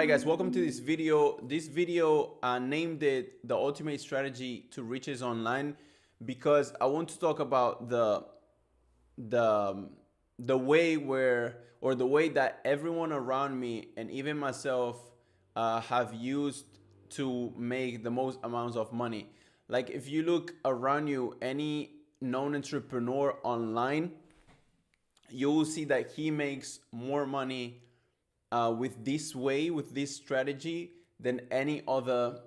right, guys, welcome to this video. This video named it the ultimate strategy to riches online because I want to talk about the the way where or the way that everyone around me and even myself have used to make the most amounts of money. Like if you look around you, any known entrepreneur online, you will see that he makes more money with this way, with this strategy, than any other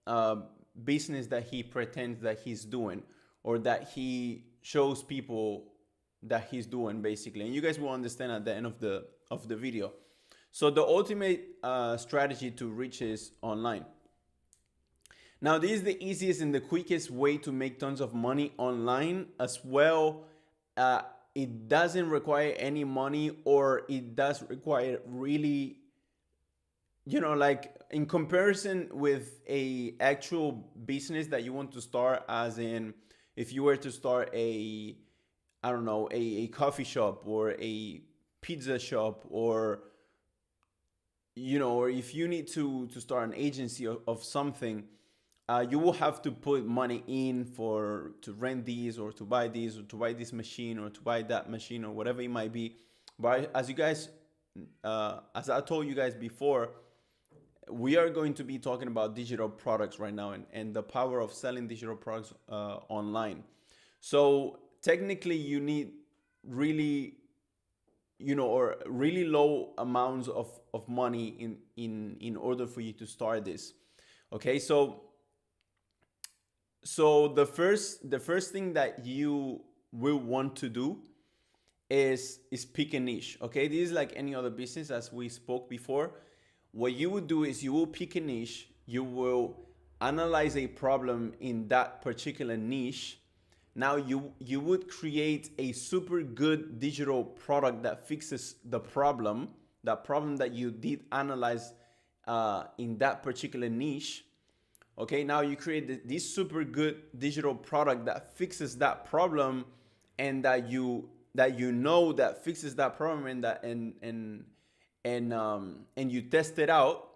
uh, business that he pretends that he's doing or that he shows people that he's doing, basically. And you guys will understand at the end of the video. So the ultimate strategy to riches online. Now, this is the easiest and the quickest way to make tons of money online as well. Uh, it doesn't require any money, or it does require really, like in comparison with a actual business that you want to start, as in if you were to start I don't know, a coffee shop or a pizza shop, or or if you need to start an agency of something, you will have to put money in for to rent these or to buy these or to buy this machine or to buy that machine or whatever it might be. But as you guys, as I told you guys before, we are going to be talking about digital products right now, and the power of selling digital products online. So technically you need really, or really low amounts of money in order for you to start this. Okay, so the first thing that you will want to do is pick a niche. Okay, this is like any other business, as we spoke before. What you would do is you will pick a niche, you will analyze a problem in that particular niche. Now you would create a super good digital product that fixes the problem, that problem that you did analyze in that particular niche. Okay, now you create this super good digital product that fixes that problem, and that fixes that problem, and and you test it out.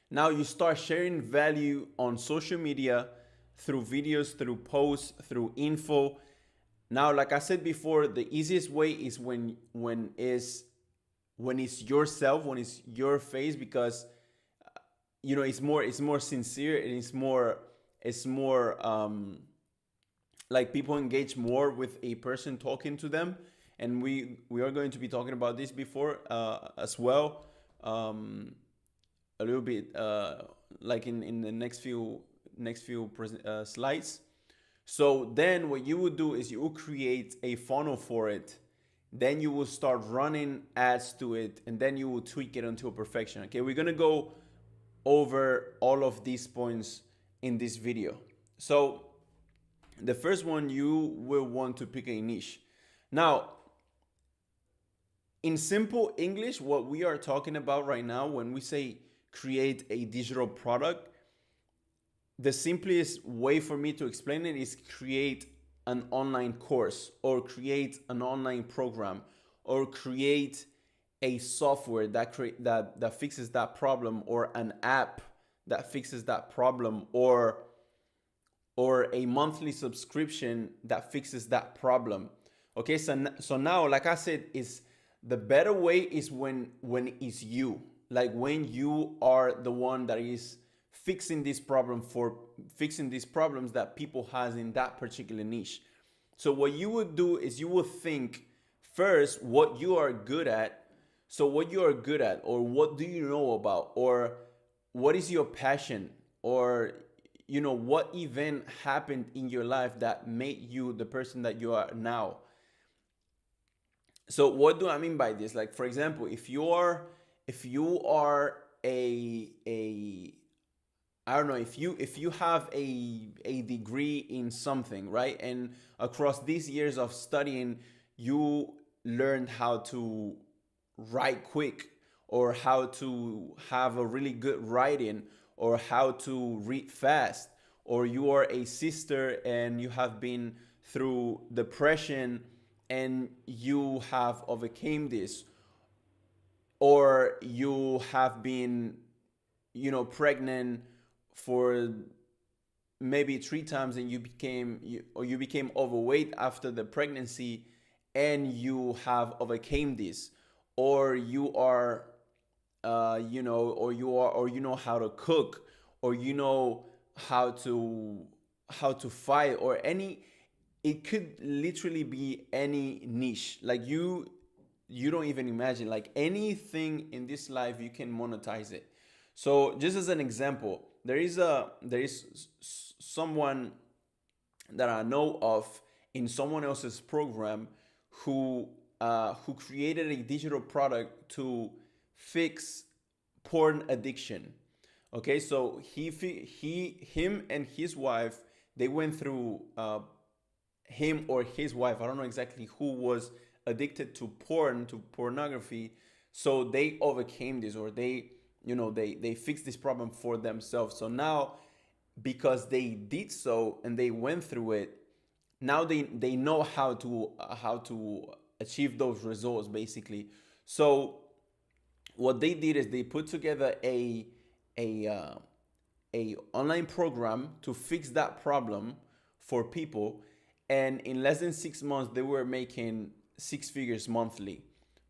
Now you start sharing value on social media, through videos, through posts, through info. Now, like I said before, the easiest way is when it's yourself, when it's your face, because it's more sincere, and it's more like people engage more with a person talking to them. And we are going to be talking about this before as well, a little bit, like in the next few slides. So then what you would do is you will create a funnel for it. Then you will start running ads to it, and then you will tweak it until perfection. Okay, we're gonna go over all of these points in this video. So the first one, you will want to pick a niche. Now, in simple English, what we are talking about right now when we say create a digital product, the simplest way for me to explain it is create an online course, or create an online program, or create a software that fixes that problem, or an app that fixes that problem, or a monthly subscription that fixes that problem. Okay, so now, like I said, is the better way is when it's you, like when you are the one that is fixing this problem, for fixing these problems that people has in that particular niche. So what you would do is you would think first what you are good at. So what you are good at, or what do you know about, or what is your passion, or what event happened in your life that made you the person that you are now. So what do I mean by this? Like, for example, if you are a I don't know, if you have a degree in something, right? And across these years of studying, you learned how to write quick, or how to have a really good writing, or how to read fast, or you are a sister and you have been through depression and you have overcame this. or you have been, pregnant for maybe 3 times, and you became overweight after the pregnancy, and you have overcame this, or you are or you know how to cook, or you know how to fight, or any, it could literally be any niche. Like you don't even imagine, like anything in this life you can monetize it. So just as an example, there is someone that I know of in someone else's program who created a digital product to fix porn addiction. Okay, so him and his wife, they went through him or his wife, I don't know exactly who was addicted to pornography. So they overcame this, or they fixed this problem for themselves. So now, because they did so and they went through it, now they know how to achieve those results, basically. So what they did is they put together a uh, a online program to fix that problem for people, and in less than 6 months they were making 6 figures monthly.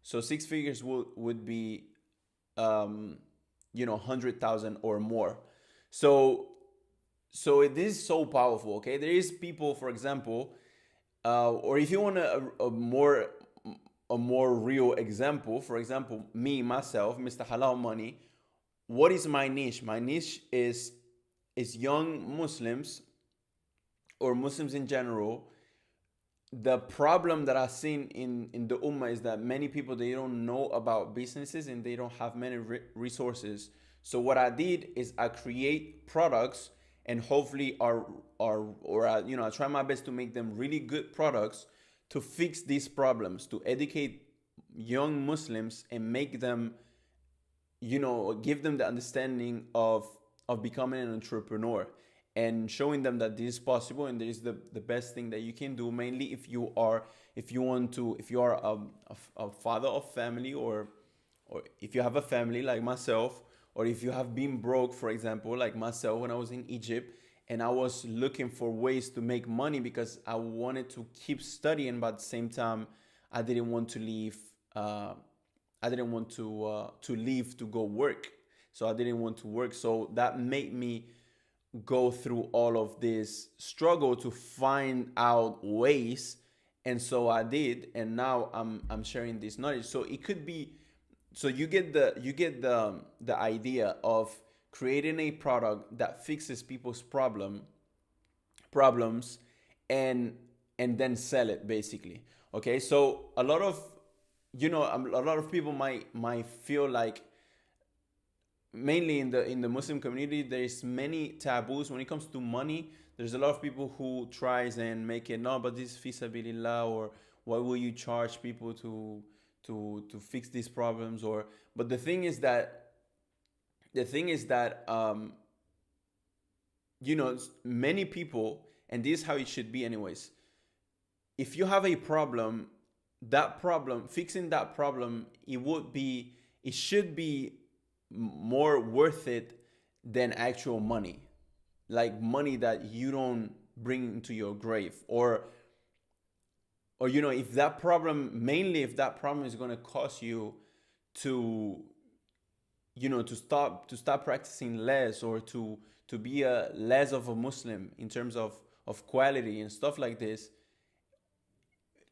So 6 figures would be, um, 100,000 or more. So it is so powerful. Okay, there is people, for example, or if you want a more real example, for example, me myself, Mr. Halal Money. What is my niche? My niche is young Muslims, or Muslims in general. The problem that I've seen in the Ummah is that many people, they don't know about businesses and they don't have many resources. So what I did is I create products, and hopefully I try my best to make them really good products to fix these problems, to educate young Muslims and make them, give them the understanding of becoming an entrepreneur, and showing them that this is possible, and this is the best thing that you can do, mainly if you are a father of family, or if you have a family like myself, or if you have been broke, for example, like myself when I was in Egypt, and I was looking for ways to make money because I wanted to keep studying, but at the same time I didn't want to leave. I didn't want to leave to go work. So I didn't want to work. So that made me go through all of this struggle to find out ways. And so I did, and now I'm sharing this knowledge. So it could be, so you get the idea of creating a product that fixes people's problems, and then sell it, basically. Okay, so a lot of people might feel like, mainly in the Muslim community, there's many taboos when it comes to money. There's a lot of people who tries and make it, no, but this is fisabilillah, or why will you charge people to fix these problems, or but the thing is that many people, and this is how it should be anyways. If you have a problem, that problem, fixing that problem, it should be more worth it than actual money, like money that you don't bring into your grave, or if that problem is going to cause you to to stop practicing less, or to be a less of a Muslim in terms of quality and stuff like this.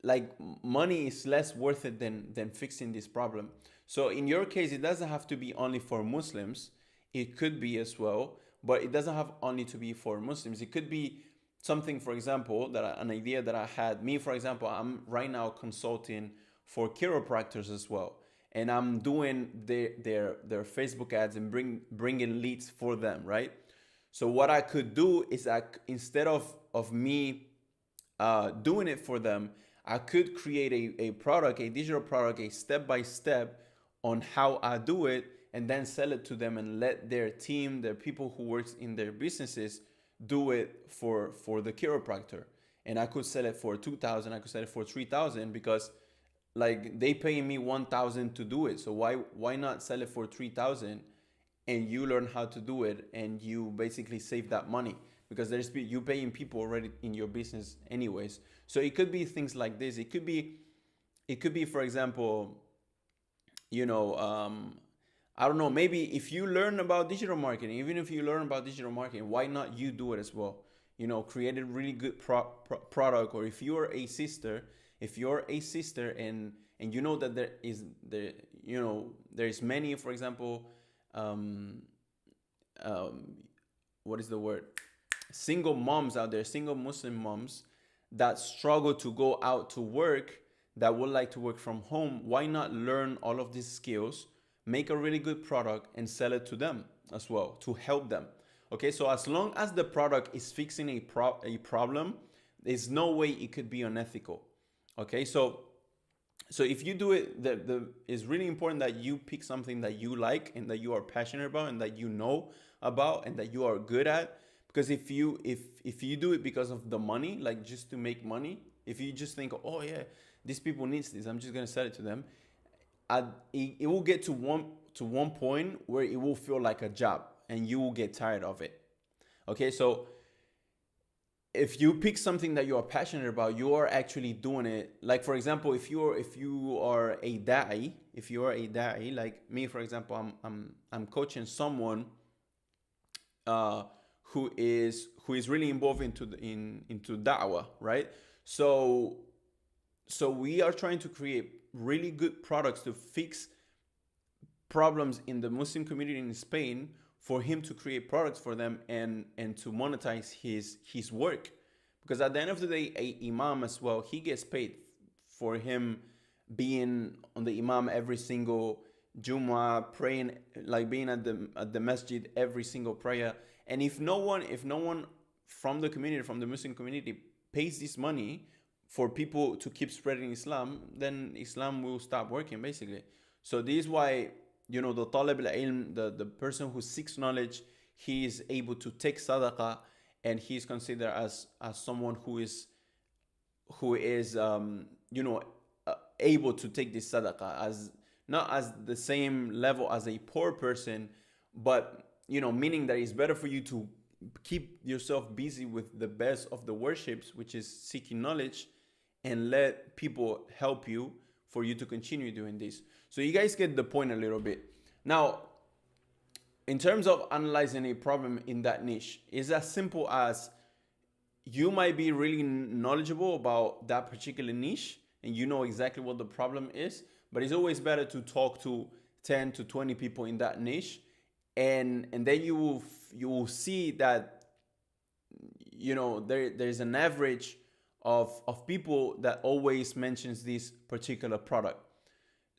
Like, money is less worth it than fixing this problem. So in your case, it doesn't have to be only for Muslims. It could be as well, but it doesn't have only to be for Muslims. It could be something, for example, an idea that I had. Me, for example, I'm right now consulting for chiropractors as well, and I'm doing their Facebook ads and bringing leads for them, right? So what I could do is, instead of me doing it for them, I could create a product, a digital product, a step by step on how I do it, and then sell it to them, and let their team, their people who works in their businesses, do it for the chiropractor. And I could sell it for 2,000, I could sell it for 3,000, because like they pay me 1,000 to do it, so why not sell it for 3,000, and you learn how to do it, and you basically save that money, because you paying people already in your business anyways. So it could be things like this. It could be, for example, you know, I don't know, maybe if you learn about digital marketing, even if you learn about digital marketing, why not you do it as well? Create a really good product. Or if you're a sister and you know that there's many, for example, um, um, what is the word? Single moms out there, single Muslim moms that struggle to go out to work, that would like to work from home. Why not learn all of these skills, make a really good product, and sell it to them as well to help them? Okay, so as long as the product is fixing a problem, there's no way it could be unethical. Okay, so if you do it, it's really important that you pick something that you like and that you are passionate about and that you know about and that you are good at. Because if you do it because of the money, like just to make money, if you just think, oh yeah, these people needs this, I'm just gonna sell it to them, it will get to one point where it will feel like a job and you will get tired of it. Okay, so if you pick something that you are passionate about, you are actually doing it. Like, for example, if you are a da'i, like me, for example, I'm coaching someone uh, who is really involved into da'wah, right? So we are trying to create really good products to fix problems in the Muslim community in Spain, for him to create products for them and to monetize his work. Because at the end of the day, a imam as well, he gets paid for him being on the imam every single Jumu'ah, praying, like being at the masjid every single prayer. And if no one from the community, from the Muslim community, pays this money for people to keep spreading Islam, then Islam will stop working, basically. So this is why, the talib al-ilm, the person who seeks knowledge, he is able to take sadaqah, and he is considered as someone who is able to take this sadaqah, as not as the same level as a poor person, but meaning that it's better for you to keep yourself busy with the best of the worships, which is seeking knowledge, and let people help you for you to continue doing this. So you guys get the point a little bit. Now, in terms of analyzing a problem in that niche, it's as simple as, you might be really knowledgeable about that particular niche and you know exactly what the problem is, but it's always better to talk to 10 to 20 people in that niche, and then you will see that there's an average of people that always mentions this particular product.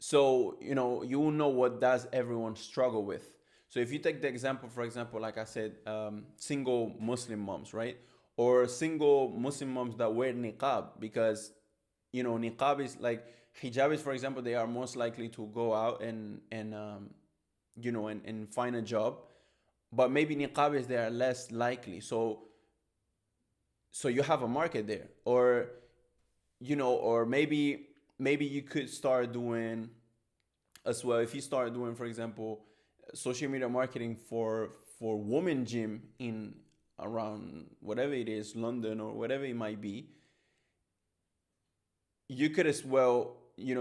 So you will know what does everyone struggle with. So if you take the example, for example, like I said, single Muslim moms, right? Or single Muslim moms that wear niqab, because niqab is like hijabis, for example, they are most likely to go out and find a job, but maybe niqabis, they are less likely. So you have a market there. Or maybe you could start doing as well, if you start doing, for example, social media marketing for women gym in around whatever it is, London or whatever it might be. You could as well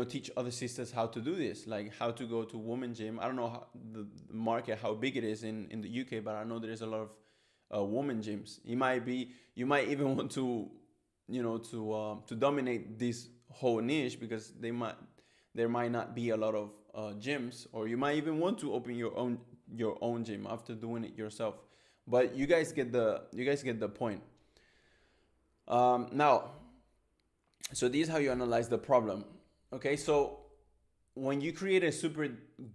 teach other sisters how to do this, like how to go to women gym. I don't know the market, how big it is in the UK, but I know there is a lot of women gyms. You might even want to to dominate this whole niche, because there might not be a lot of gyms, or you might even want to open your own gym after doing it yourself. But you guys get the point. Now, so this is how you analyze the problem. Okay, so when you create a super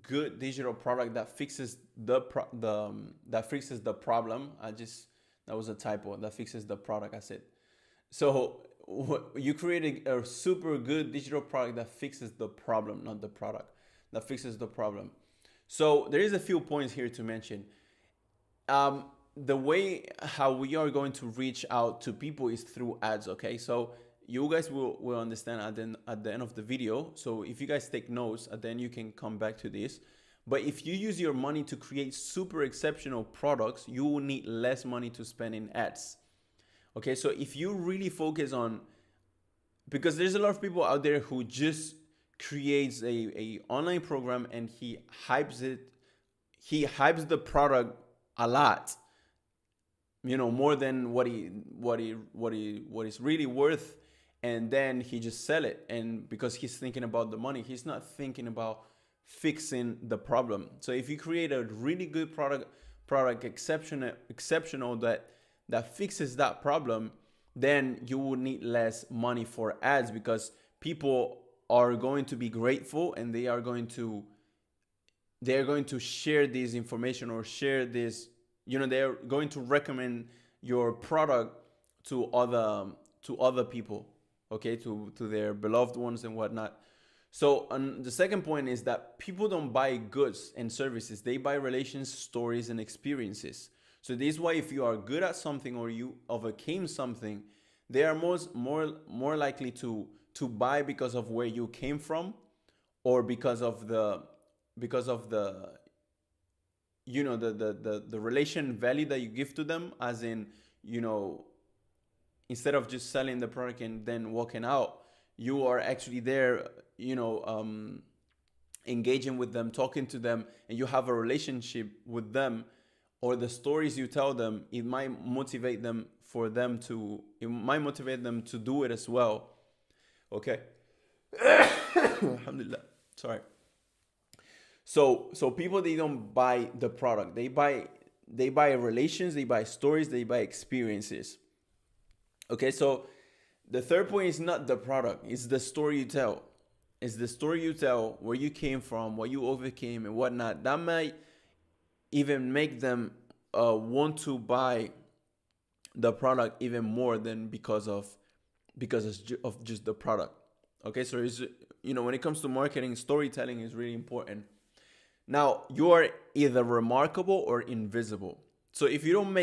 good digital product that fixes the problem, that was a typo. That fixes the product, I said. So you create a super good digital product that fixes the problem, not the product, that fixes the problem. So there is a few points here to mention. The way how we are going to reach out to people is through ads. Okay, so you guys will understand at the end of the video. So if you guys take notes, then you can come back to this. But if you use your money to create super exceptional products, you will need less money to spend in ads. Okay, so if you really focus on, because there's a lot of people out there who just creates a online program and he hypes the product a lot, more than what is really worth, and then he just sell it. And because he's thinking about the money, he's not thinking about fixing the problem. So if you create a really good product exceptional that fixes that problem, then you will need less money for ads, because people are going to be grateful, and they're going to share this information, or share this, they're going to recommend your product to other people, okay, to their beloved ones and whatnot. So the second point is that people don't buy goods and services, they buy relations, stories, and experiences. So this is why, if you are good at something, or you overcame something, they are more likely to buy because of where you came from, or because of the the relation value that you give to them, as in, instead of just selling the product and then walking out, you are actually there, engaging with them, talking to them, and you have a relationship with them. Or the stories you tell them, it might motivate them to do it as well. Okay. Alhamdulillah. Sorry. So people, they don't buy the product. They buy relations, they buy stories, they buy experiences. Okay, so the third point is not the product, it's the story you tell. It's the story you tell, where you came from, what you overcame, and whatnot. That might even make them want to buy the product even more than because of just the product. Okay, so it's, when it comes to marketing, storytelling is really important. Now, you are either remarkable or invisible. So if you don't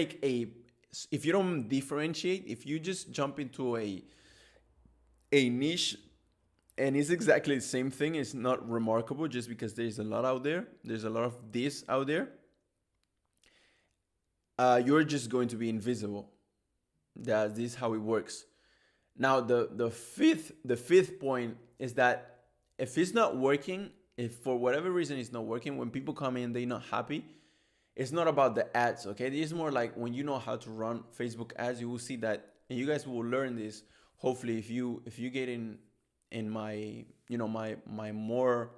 differentiate, if you just jump into a niche and it's exactly the same thing, it's not remarkable, just because there's a lot out there. There's a lot of this out there. You're just going to be invisible. This is how it works. Now, the fifth point is that if it's not working, if for whatever reason it's not working, when people come in, they're not happy, it's not about the ads, okay? It's more like, when you know how to run Facebook ads, you will see that, and you guys will learn this, hopefully, if you get in my, my more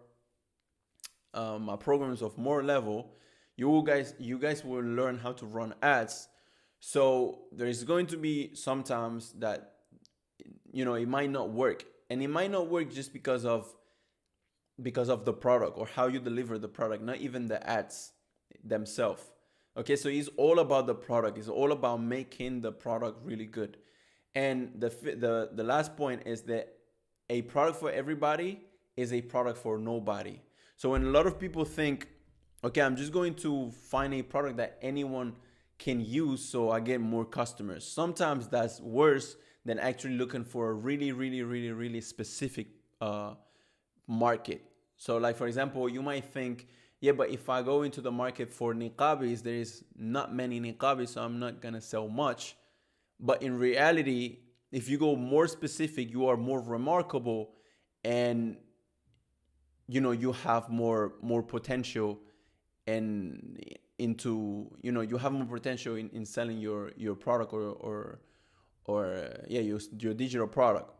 my programs of more level, you guys will learn how to run ads. So there is going to be sometimes that, it might not work, and it might not work just because of the product, or how you deliver the product, not even the ads themselves. Okay, so it's all about the product. It's all about making the product really good. And the last point is that a product for everybody is a product for nobody. So when a lot of people think, okay, I'm just going to find a product that anyone can use so I get more customers, sometimes that's worse than actually looking for a really, really, really, really specific market. So like, for example, you might think, yeah, but if I go into the market for niqabis, there is not many niqabis, so I'm not gonna sell much. But in reality, if you go more specific, you are more remarkable, and you have more potential, and you have more potential in selling your product, or your digital product.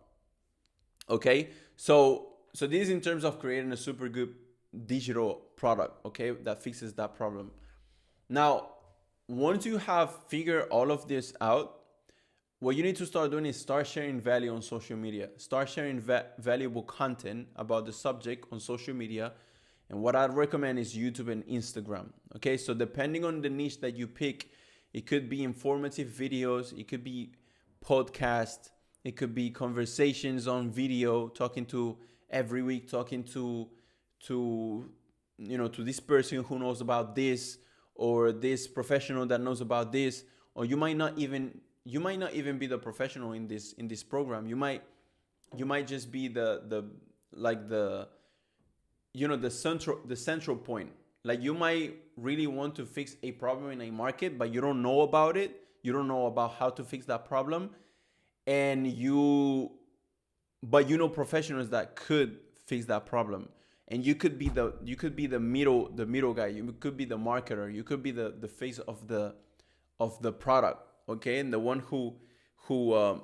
Okay, so this is in terms of creating a super good digital product, okay, that fixes that problem. Now, once you have figured all of this out, what you need to start doing is start sharing value on social media. Start sharing valuable content about the subject on social media. And what I'd recommend is YouTube and Instagram. Okay, so depending on the niche that you pick, it could be informative videos, it could be podcast, it could be conversations on video, talking to every week, talking to this person who knows about this, or this professional that knows about this. Or you might not even be the professional in this program. You might you might just be the like the you know the central point. Like you might really want to fix a problem in a market, but you don't know about it. You don't know about how to fix that problem, and but you know professionals that could fix that problem, and you could be the middle guy. You could be the marketer. You could be the face of the product. Okay, and the one who who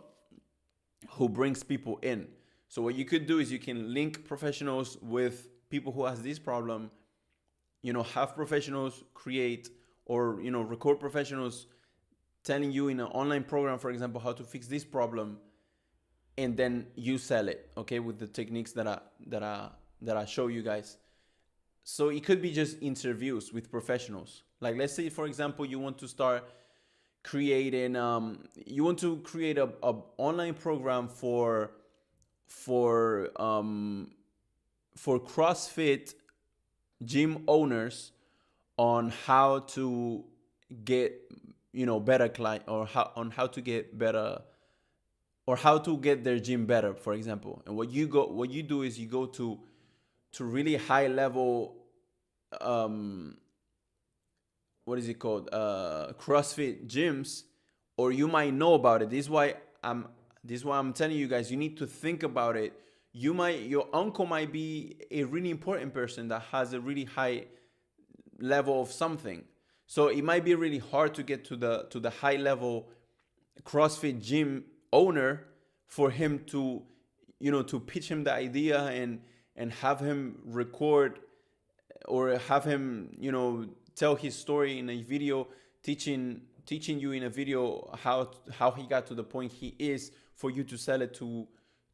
brings people in. So what you could do is you can link professionals with people who has this problem. You know, have professionals create or record professionals telling you in an online program, for example, how to fix this problem, and then you sell it, okay, with the techniques that I show you guys. So it could be just interviews with professionals. Like let's say, for example, you want to start creating you want to create a online program for for CrossFit gym owners on how to get better client, or how to get better, or how to get their gym better, for example. And what you do is you go to really high level, um what is it called, CrossFit gyms, or you might know about it. This is why I'm telling you guys, you need to think about it. Your uncle might be a really important person that has a really high level of something. So it might be really hard to get to the high level CrossFit gym owner, for him to to pitch him the idea, and have him record, or have him tell his story in a video, teaching you in a video how he got to the point he is, for you to sell it to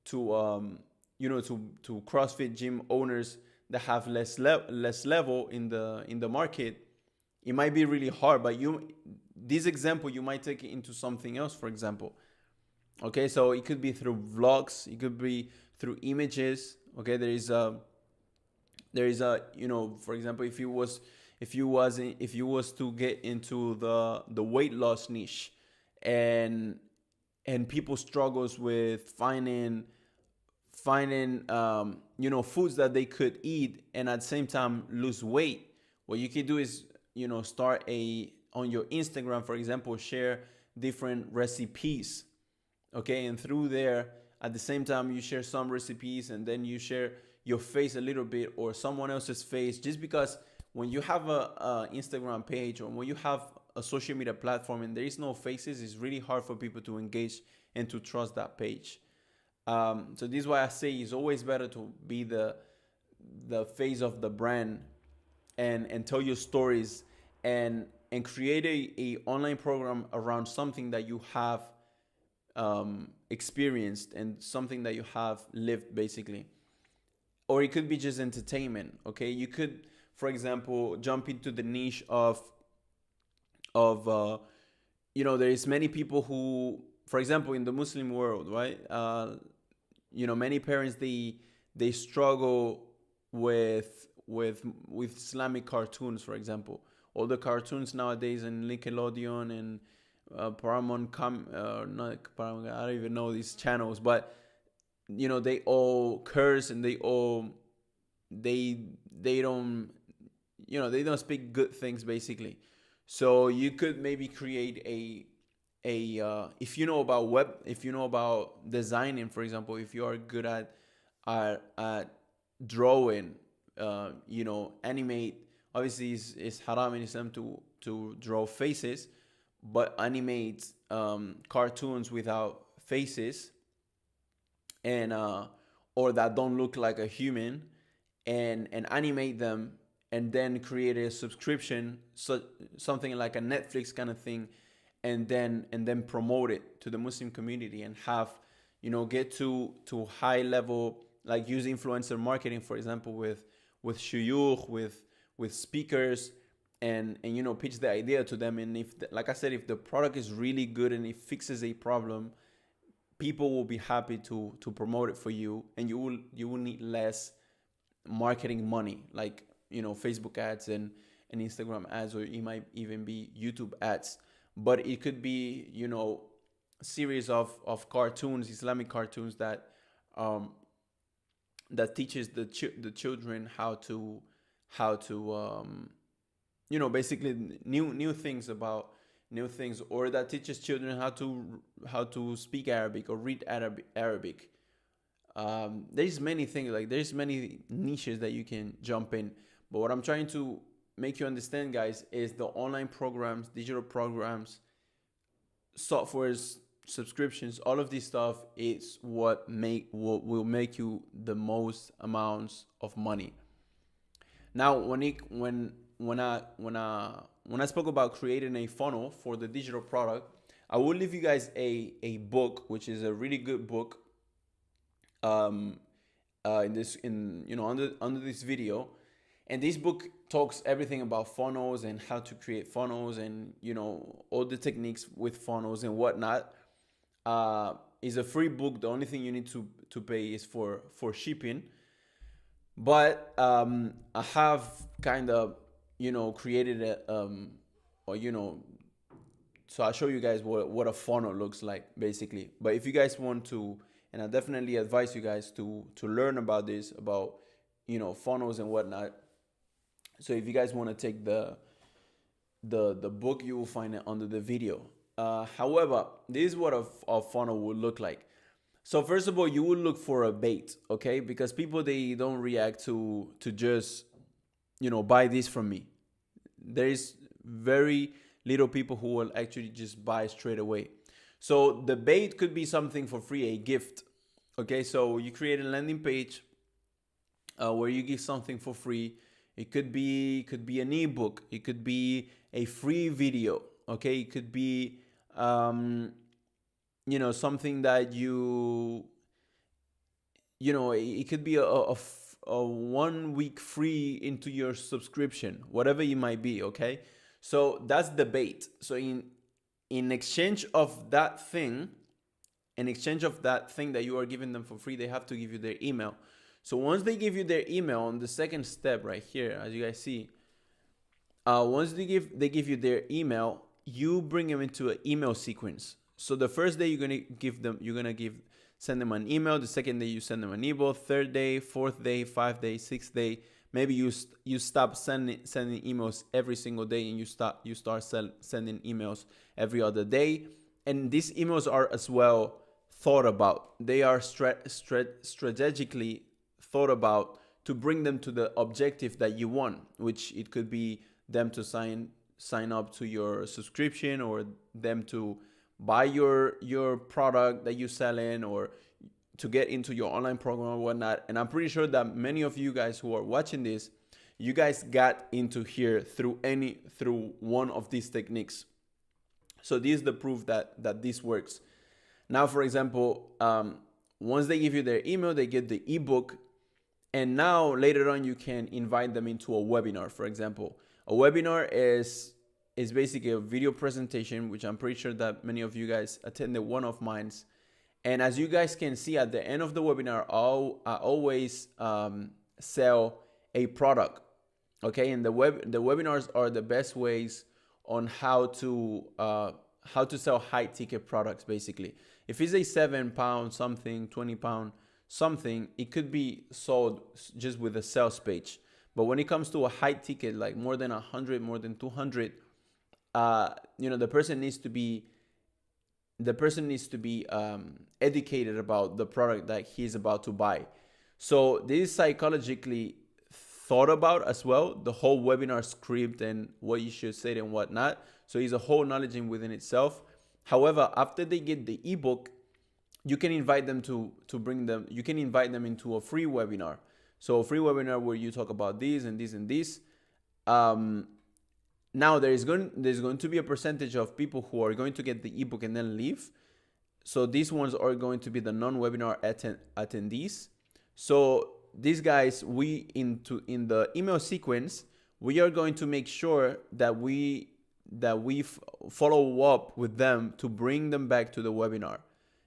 to CrossFit gym owners that have less level in the market. It might be really hard, but this example you might take it into something else, for example. Okay, so it could be through vlogs, it could be through images. Okay, there is a for example, if you was to get into the weight loss niche, and people struggles with finding foods that they could eat and at the same time lose weight. What you can do is start on your Instagram, for example, share different recipes. Okay, and through there, at the same time, you share some recipes, and then you share your face a little bit, or someone else's face, just because when you have a Instagram page, or when you have a social media platform and there is no faces, it's really hard for people to engage and to trust that page. So this is why I say it's always better to be the face of the brand, and tell your stories, and create a online program around something that you have experienced, and something that you have lived, basically. Or it could be just entertainment. Okay, you could, for example, jump into the niche of there is many people who, for example, in the Muslim world, right, many parents, they struggle with Islamic cartoons, for example. All the cartoons nowadays in Nickelodeon and Paramount, not Paramount, I don't even know these channels, but they all curse, and they don't they don't speak good things, basically. So you could maybe create if you know about if you know about designing, for example, if you are good at drawing, animate. Obviously it's haram in Islam to draw faces, but animate cartoons without faces, and or that don't look like a human, and animate them, and then create a subscription, so something like a Netflix kind of thing, and then promote it to the Muslim community, and have get to high level, like use influencer marketing, for example, with shuyukh, with speakers, and pitch the idea to them. And like I said, if the product is really good and it fixes a problem, people will be happy to promote it for you, and you will need less marketing money, like Facebook ads and Instagram ads, or it might even be YouTube ads. But it could be series of cartoons, Islamic cartoons, that um, that teaches the children how to basically new things about new things, or that teaches children how to speak Arabic or read Arabic. There's many things, like there's many niches that you can jump in, but what I'm trying to make you understand, guys, is the online programs, digital programs, softwares, subscriptions, all of this stuff is what will make you the most amounts of money. Now, when I spoke about creating a funnel for the digital product, I will leave you guys a book, which is a really good book, um, under this video. And this book talks everything about funnels and how to create funnels, and all the techniques with funnels and whatnot. Is a free book. The only thing you need to pay is for shipping. But I have kind of created or so I'll show you guys what a funnel looks like, basically. But if you guys want to, and I definitely advise you guys to learn about this, about funnels and whatnot. So if you guys want to take the book, you will find it under the video. However, this is what a funnel will look like. So first of all, you will look for a bait, okay? Because people, they don't react to just buy this from me. There is very little people who will actually just buy straight away. So the bait could be something for free, a gift. Okay, so you create a landing page where you give something for free. It could be an ebook. It could be a free video. Okay, it could be something that it could be a 1 week free into your subscription, whatever it might be. Okay, so that's the bait. So in exchange of that thing, that you are giving them for free, they have to give you their email. So once they give you their email, on the second step right here, as you guys see, once they give you their email, you bring them into an email sequence. So the first day send them an email. The second day you send them an email. Third day, fourth day, 5th day, 6th day. Maybe you stop sending emails every single day, and you start sending emails every other day. And these emails are as well thought about. They are strategically thought about to bring them to the objective that you want, which it could be them to sign up to your subscription, or them to buy your product that you sell in, or to get into your online program or whatnot. And I'm pretty sure that many of you guys who are watching this, you guys got into here through one of these techniques. So this is the proof that this works. Now, for example, once they give you their email, they get the ebook, and now later on you can invite them into a webinar. For example, a webinar is basically a video presentation, which I'm pretty sure that many of you guys attended one of mine. And as you guys can see, at the end of the webinar, I always sell a product. Okay, and the webinars are the best ways on how to sell high ticket products. Basically, if it's a £7 something, £20 something, it could be sold just with a sales page. But when it comes to a high ticket, like more than 100, more than 200, the person needs to be educated about the product that he's about to buy. So this is psychologically thought about as well, the whole webinar script and what you should say and whatnot. So it's a whole knowledge within itself. However, after they get the ebook, you can invite them you can invite them into a free webinar. So a free webinar where you talk about this and this and this. Now there's going to be a percentage of people who are going to get the ebook and then leave. So these ones are going to be the non-webinar attendees. So these guys, in the email sequence, we are going to make sure that we follow up with them to bring them back to the webinar.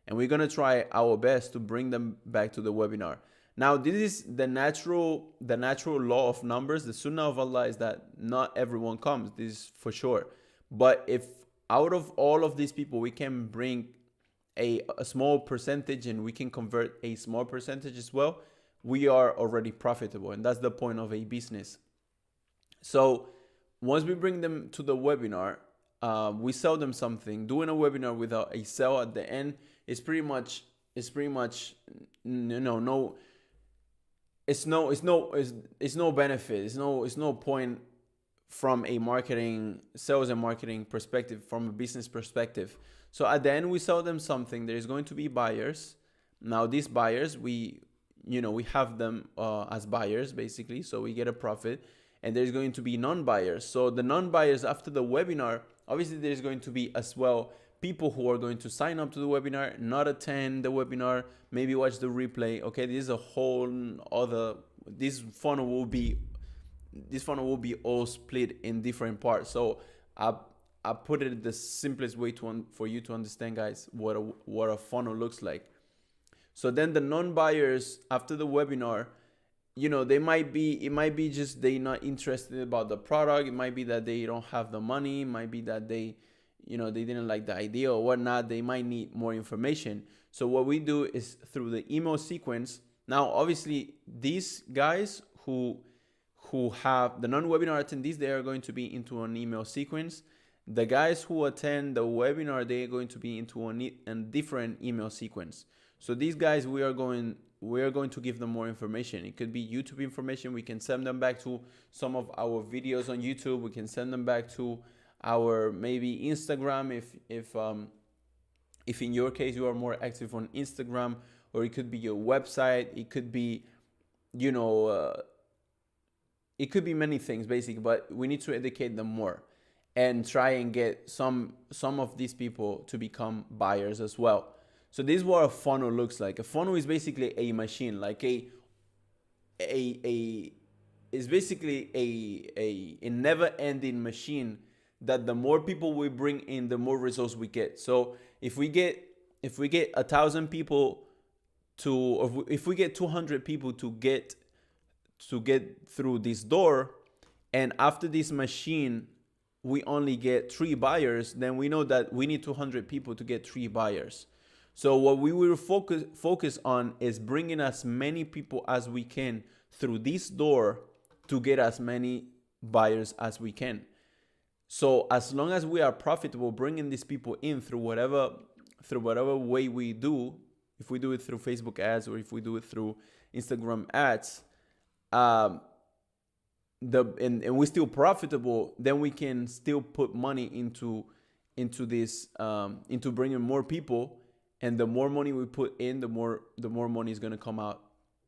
And we're going to try our best to bring them back to the webinar. Now, this is the natural law of numbers. The sunnah of Allah is that not everyone comes. This is for sure. But if out of all of these people, we can bring a small percentage and we can convert a small percentage as well, we are already profitable. And that's the point of a business. So once we bring them to the webinar, we sell them something. Doing a webinar without a sell at the end is pretty much no, it's no benefit. It's no point from a sales and marketing perspective, from a business perspective. So at the end, we sell them something. There's going to be buyers. Now these buyers, we have them as buyers basically, so we get a profit. And there's going to be non-buyers. So the non-buyers after the webinar, obviously there's going to be as well people who are going to sign up to the webinar, not attend the webinar, maybe watch the replay. Okay, this is a whole other, this funnel will be all split in different parts. So I put it the simplest way for you to understand, guys, what a funnel looks like. So then the non-buyers after the webinar, it might be just they not interested about the product. It might be that they don't have the money. It might be that they didn't like the idea or whatnot. They might need more information. So what we do is through the email sequence. Now, obviously, these guys who have the non-webinar attendees, they are going to be into an email sequence. The guys who attend the webinar, they are going to be into a different email sequence. So these guys, we are going to give them more information. It could be YouTube information. We can send them back to some of our videos on YouTube. We can send them back to our maybe Instagram if in your case you are more active on Instagram, or it could be your website. It could be it could be many things basically, but we need to educate them more and try and get some of these people to become buyers as well. So this is what a funnel looks like. A funnel is basically a machine, like is basically a never-ending machine that the more people we bring in, the more results we get. So if we get 1,000 people or if we get 200 people to get through this door, and after this machine we only get 3 buyers, then we know that we need 200 people to get 3 buyers. So what we will focus on is bringing as many people as we can through this door to get as many buyers as we can. So as long as we are profitable bringing these people in through whatever way we do, if we do it through Facebook ads or if we do it through Instagram ads, and we're still profitable, then we can still put money into this, into bringing more people. And the more money we put in, the more money is going to come out,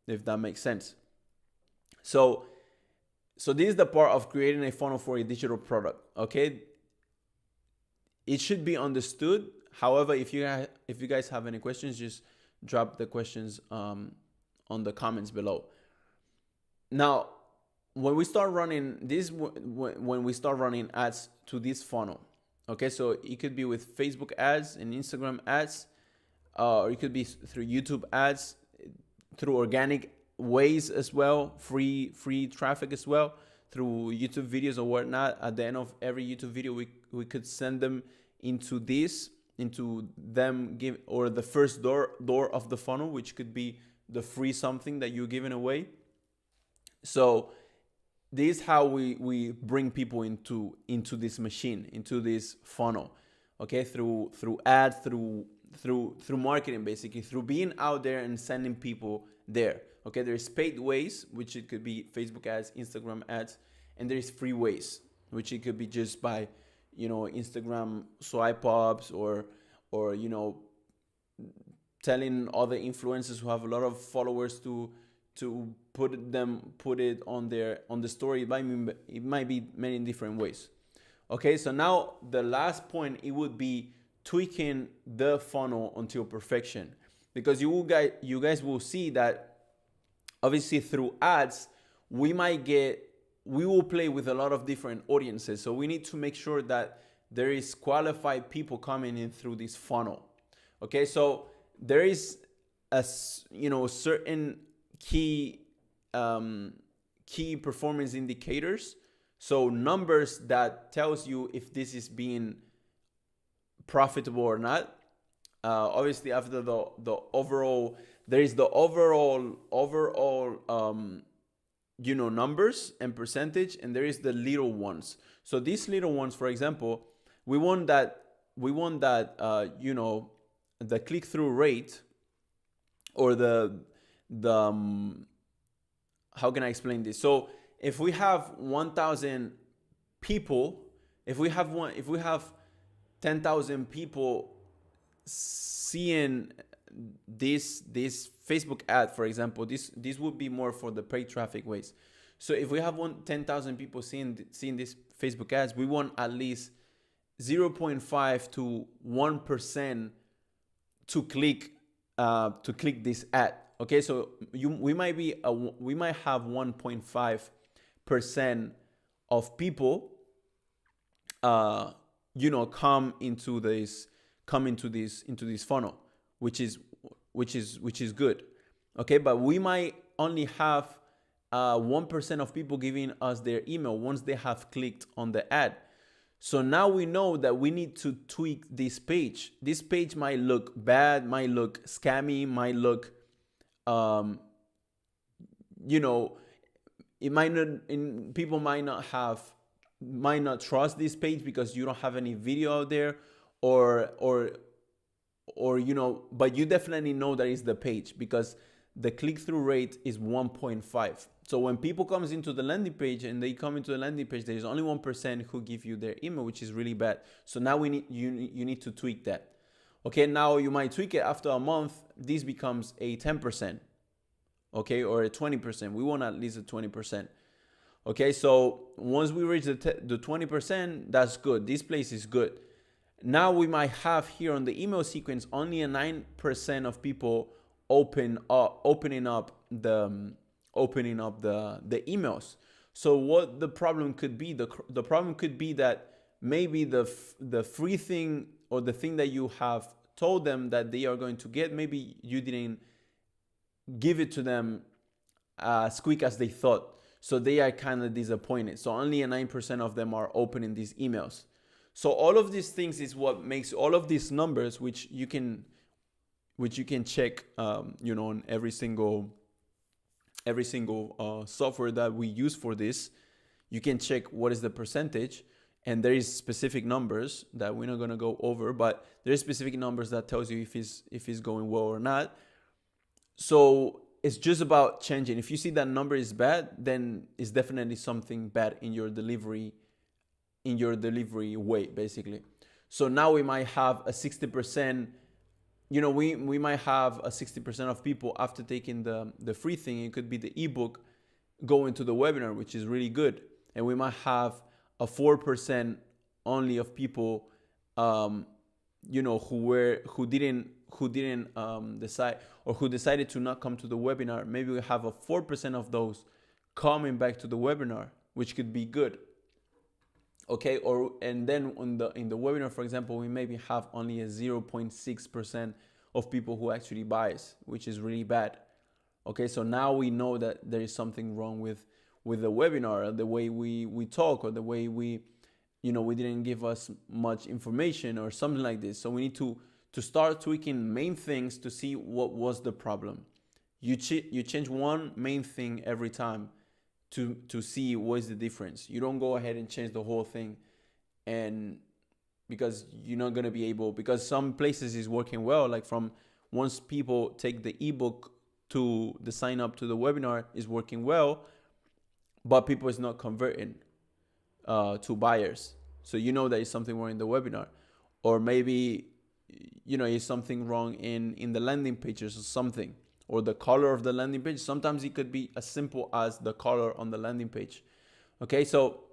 if that makes sense. So this is the part of creating a funnel for a digital product. Okay, it should be understood. However, if you guys have any questions, just drop the questions on the comments below. Now, when we start running ads to this funnel, okay, so it could be with Facebook ads and Instagram ads. Or it could be through YouTube ads, through organic ways as well, free traffic as well, through YouTube videos or whatnot. At the end of every YouTube video, we could send them into them or the first door of the funnel, which could be the free something that you're giving away. So this is how we bring people into this machine, into this funnel, okay, through ads, through marketing, basically through being out there and sending people there. Okay, there's paid ways, which it could be Facebook ads, Instagram ads, and there's free ways, which it could be just by Instagram swipe ups or telling other influencers who have a lot of followers to put it on the story. It might be many different ways. Okay, so now the last point, it would be tweaking the funnel until perfection, because you guys will see that obviously through ads we will play with a lot of different audiences. So we need to make sure that there is qualified people coming in through this funnel. Okay, so there is a certain key performance indicators, so numbers that tells you if this is being profitable or not. Obviously after the overall, there is the overall numbers and percentage, and there is the little ones. So these little ones, for example, we want that the click-through rate, or the how can I explain this? So if we have 1,000 people, if we have 10,000 people seeing this Facebook ad, for example, this would be more for the paid traffic ways. So if we have 10,000 people seeing this Facebook ads, we want at least 0.5 to 1% to click this ad. Okay, so we might have 1.5% of people come into this funnel, which is good. Okay, but we might only have 1% of people giving us their email once they have clicked on the ad. So now we know that we need to tweak this page. This page might look bad, might look scammy, might look it might not, people might not trust this page because you don't have any video out there, or but you definitely know that is the page because the click-through rate is 1.5. So when people comes into the landing page and they come into the landing page, there is only 1% who give you their email, which is really bad. So now you need to tweak that. Okay, now you might tweak it after a month. This becomes a 10%, okay, or a 20%. We want at least a 20%. Okay, so once we reach the 20%, that's good. This place is good. Now we might have here on the email sequence only a 9% of people opening up the emails. So what the problem could be? The problem could be that maybe the free thing, or the thing that you have told them that they are going to get, maybe you didn't give it to them as quick as they thought. So they are kind of disappointed. So only a 9% of them are opening these emails. So all of these things is what makes all of these numbers, which you can check, on every single software that we use for this. You can check what is the percentage, and there is specific numbers that we're not going to go over, but there is specific numbers that tells you if it's going well or not. So it's just about changing. If you see that number is bad, then it's definitely something bad in your delivery way, basically. So now we might have a 60%, we might have a 60% of people after taking the free thing. It could be the ebook going to the webinar, which is really good. And we might have a 4% only of people, who didn't decide, or who decided to not come to the webinar. Maybe we have a 4% of those coming back to the webinar, which could be good. Okay, and then in the webinar, for example, we maybe have only a 0.6% of people who actually buys, which is really bad. Okay, so now we know that there is something wrong with the webinar, the way we talk, or the way we didn't give us much information or something like this. So we need to start tweaking main things to see what was the problem. You change one main thing every time to see what is the difference. You don't go ahead and change the whole thing, and because you're not going to be able, because some places is working well, like from once people take the ebook to the sign up to the webinar is working well, but people is not converting to buyers. So there is something wrong in the webinar, or maybe is something wrong in the landing pages or something, or the color of the landing page. Sometimes it could be as simple as the color on the landing page. Okay, so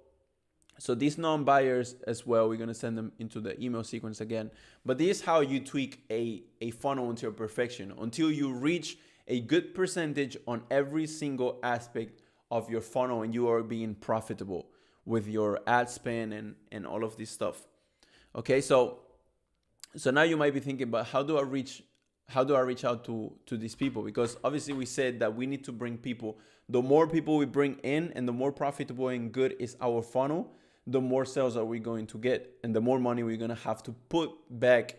these non-buyers as well, we're going to send them into the email sequence again. But this is how you tweak a funnel until perfection, until you reach a good percentage on every single aspect of your funnel, and you are being profitable with your ad spend and all of this stuff. Okay, so now you might be thinking, but how do I reach out to these people? Because obviously we said that we need to bring people. The more people we bring in, and the more profitable and good is our funnel, the more sales are we going to get, and the more money we're going to have to put back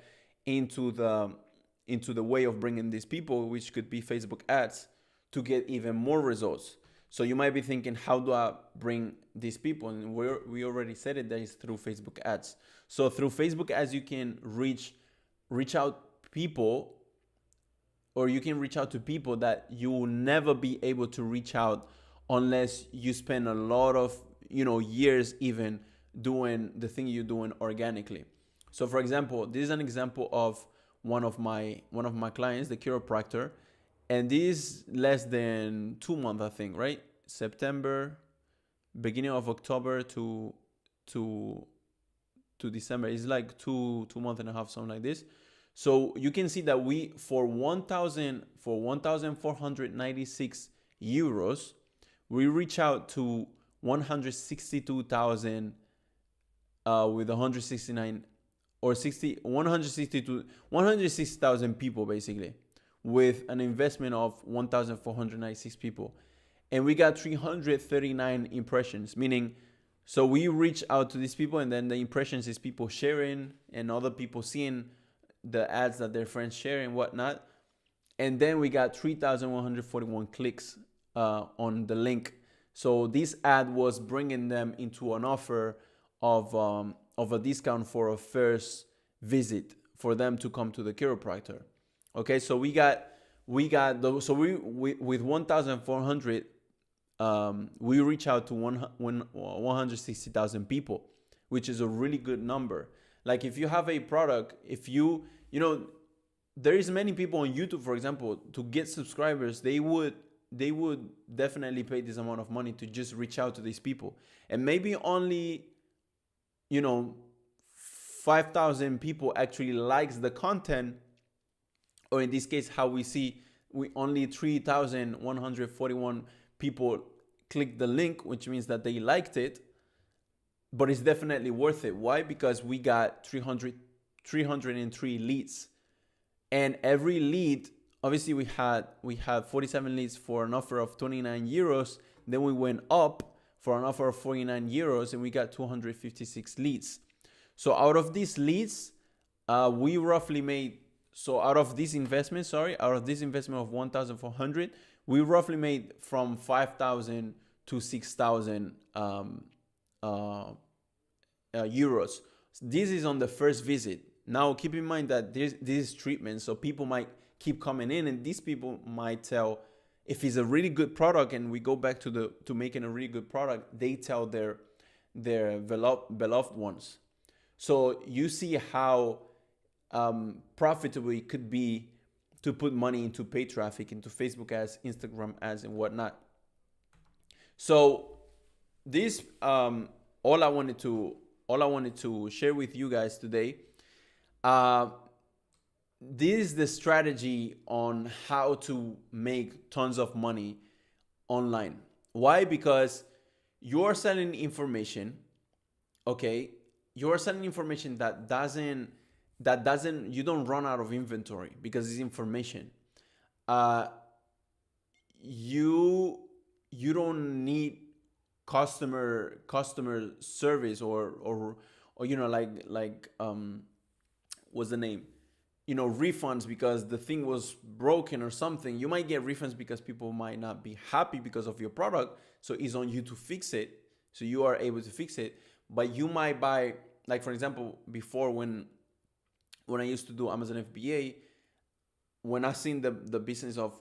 into the way of bringing these people, which could be Facebook ads, to get even more results. So you might be thinking, how do I bring these people? And we already said it, that is through Facebook ads. So through Facebook ads, you can reach out people, or you can reach out to people that you will never be able to reach out unless you spend a lot of years even doing the thing you're doing organically. So for example, this is an example of one of my clients, the chiropractor, and this is less than 2 months, I think, right? September, beginning of October to December. It's like two months and a half, something like this. So you can see that we, for 1,496 euros, we reach out to 162,000 with 169 or 160,000 people, basically, with an investment of 1,496 people. And we got 339 impressions, meaning, so we reach out to these people, and then the impressions is people sharing and other people seeing the ads that their friends share and whatnot. And then we got 3,141 clicks on the link. So this ad was bringing them into an offer of a discount for a first visit for them to come to the chiropractor. Okay, so we got those. So we with 1,400, we reach out to 160,000 people, which is a really good number. Like if you have a product, if there is many people on YouTube, for example, to get subscribers, they would definitely pay this amount of money to just reach out to these people. And maybe only 5,000 people actually likes the content, or in this case, how we see, we only 3,141 people click the link, which means that they liked it. But it's definitely worth it. Why? Because we got 303 leads, and every lead, obviously we had 47 leads for an offer of 29 euros. Then we went up for an offer of 49 euros, and we got 256 leads. So out of these leads, we roughly made, out of this investment of 1,400, we roughly made from 5,000 to 6,000 euros. This is on the first visit. Now keep in mind that this is treatment, so people might keep coming in, and these people might tell, if it's a really good product, and we go back to making a really good product, they tell their beloved ones. So you see how profitable it could be to put money into paid traffic, into Facebook ads, Instagram ads, and whatnot. So this all I wanted to share with you guys today. This is the strategy on how to make tons of money online. Why? Because you're selling information, okay? You're selling information that doesn't you don't run out of inventory, because it's information. You don't need customer service or what's the name? Refunds because the thing was broken or something. You might get refunds because people might not be happy because of your product. So it's on you to fix it. So you are able to fix it. But you might buy, like for example, before when I used to do Amazon FBA, when I seen the business of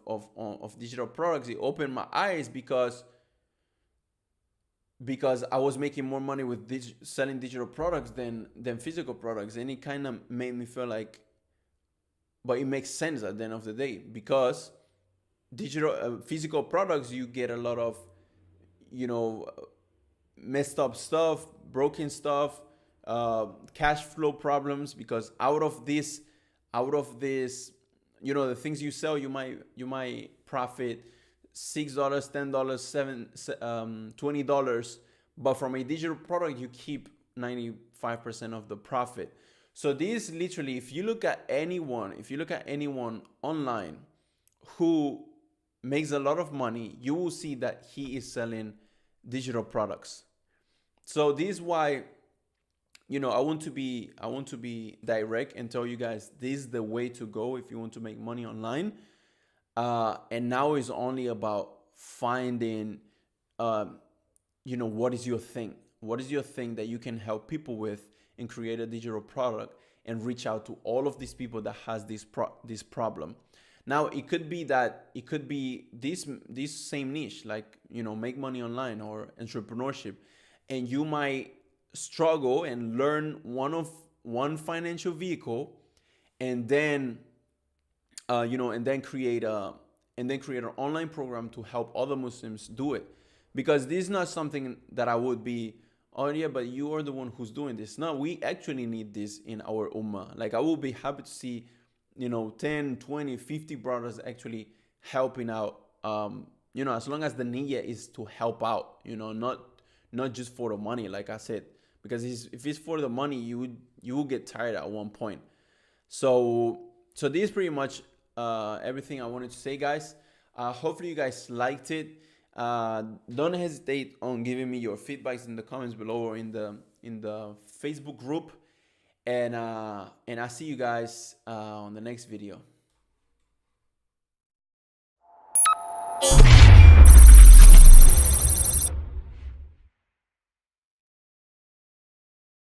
digital products, it opened my eyes because I was making more money with selling digital products than physical products. And it kind of made me feel like, but it makes sense at the end of the day, because physical products, you get a lot of messed up stuff, broken stuff, cash flow problems, because out of this the things you sell, you might profit $6, $10, $7, $20, but from a digital product you keep 95% of the profit. So this literally, if you look at anyone online who makes a lot of money, you will see that he is selling digital products. So this is why I want to be direct and tell you guys this is the way to go if you want to make money online. And now it's only about finding, um, what is your thing? What is your thing that you can help people with and create a digital product and reach out to all of these people that has this problem. Now it could be this same niche, like make money online or entrepreneurship, and you might struggle and learn one financial vehicle, and then and then create an online program to help other Muslims do it. Because this is not something that I would be, oh yeah, but you are the one who's doing this. No, we actually need this in our ummah. Like, I will be happy to see 10, 20, 50 brothers actually helping out, as long as the niyyah is to help out, not just for the money, like I said. Because if it's for the money, you will get tired at one point. So this is pretty much everything I wanted to say, guys. Hopefully you guys liked it. Don't hesitate on giving me your feedbacks in the comments below or in the Facebook group. And I'll see you guys on the next video.